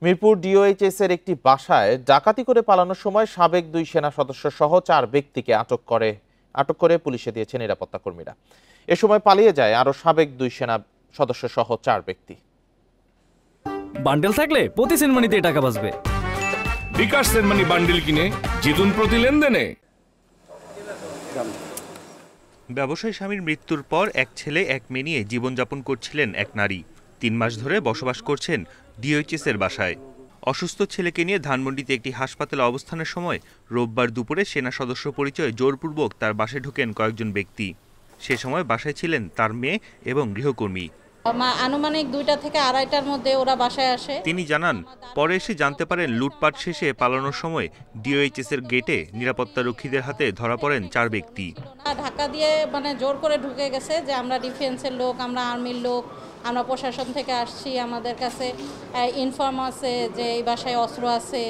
Mirpur DOHS এর একটি বাসায় ডাকাতি করে পালানোর সময় সাবেক 2 সেনা সদস্য সহ 4 ব্যক্তিকে আটক করে পুলিশে দিয়েছে নিরাপত্তা কর্মীরা। এ সময় পালিয়ে যায় আরো সাবেক 2 সেনা সদস্য সহ 4 ব্যক্তি। বান্ডেল থাকলে প্রতি সেনমানিতে টাকা বাঁচবে। বিকাশ সেনমানি বান্ডেল কিনে জিতুন প্রতি লেনদেনে। ব্যবসায়ী স্বামীর মৃত্যুর পর এক ছেলে এক মেয়ে নিয়ে জীবনযাপন করছিলেন এক নারী। 3 মাস ধরে বসবাস করছেন ডিওএইচএস এর বাসায়। অসুস্থ ছেলেকে নিয়ে ধানমন্ডিতে একটি হাসপাতালে অবস্থানের সময় রোববার দুপুরে সেনা সদস্য পরিচয়ে জোরপূর্বক তার বাসায় ঢোকেন কয়েকজন ব্যক্তি। সে সময় বাসায় ছিলেন তার মেয়ে এবং গৃহকর্মী। আনুমানিক 2টা থেকে 2:30টার মধ্যে ওরা বাসায় আসে। তিনি জানান, পরে এসে জানতে পারেন লুটপাট শেষে পালানোর সময় ডিওএইচএস এর গেটে নিরাপত্তারক্ষীদের হাতে ধরা পড়েন 4 ব্যক্তি। ধাক্কা দিয়ে জোর করে ঢুকে গেছে যে আমরা ডিফেন্সের লোক, আমরা আর্মির লোক, আমরা প্রশাসন থেকে আসছি, আমাদের কাছে ইনফর্ম আছে যে এই বাসায় অস্ত্র আছে,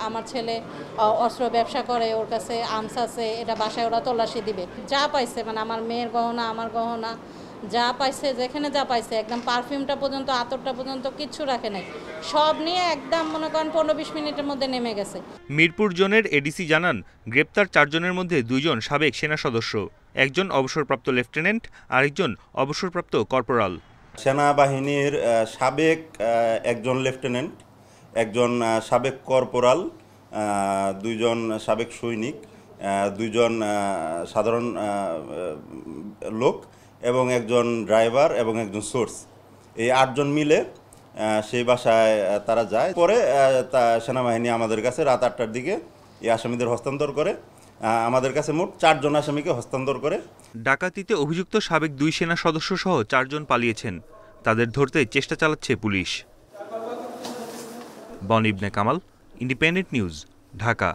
আমার ছেলে অস্ত্র ব্যবসা করে, ওর কাছে আর্মস আছে, এটা বাসায় ওরা তল্লাশি দিবে। যা পাইছে আমার মেয়ের গহনা, আমার গহনা যা পাইছে, যেখানে যা পাইছে, একদম পারফিউমটা পর্যন্ত, আতরটা পর্যন্ত কিচ্ছু রাখে নাই, সব নিয়ে একদম মনে করেন 15-20 মিনিটের মধ্যে নেমে গেছে। মিরপুর জোনের এডিসি জানান, গ্রেপ্তার 4 জনের মধ্যে 2 জন সাবেক সেনা সদস্য, একজন অবসরপ্রাপ্ত লেফটেন্যান্ট, আরেকজন অবসরপ্রাপ্ত কর্পোরাল। সেনাবাহিনীর সাবেক একজন লেফটেন্যান্ট, একজন সাবেক কর্পোরাল, 2 জন সাবেক সৈনিক, 2 জন সাধারণ লোক এবং একজন ড্রাইভার এবং একজন সোর্স, এই 8 জন মিলে সেই বাসায় তারা যায়। পরে সেনাবাহিনী আমাদের কাছে রাত 8টার দিকে এই আসামিদের হস্তান্তর করে, আমাদের কাছে মোট 4 জন আসামিকে হস্তান্তর করে। ডাকাতিতে অভিযুক্ত সাবেক 2 সেনা সদস্য সহ 4 জন পালিয়েছেন। তাদের ধরতে চেষ্টা চালাচ্ছে পুলিশ। বন ইবনে কামাল, ইন্ডিপেন্ডেন্ট নিউজ, ঢাকা।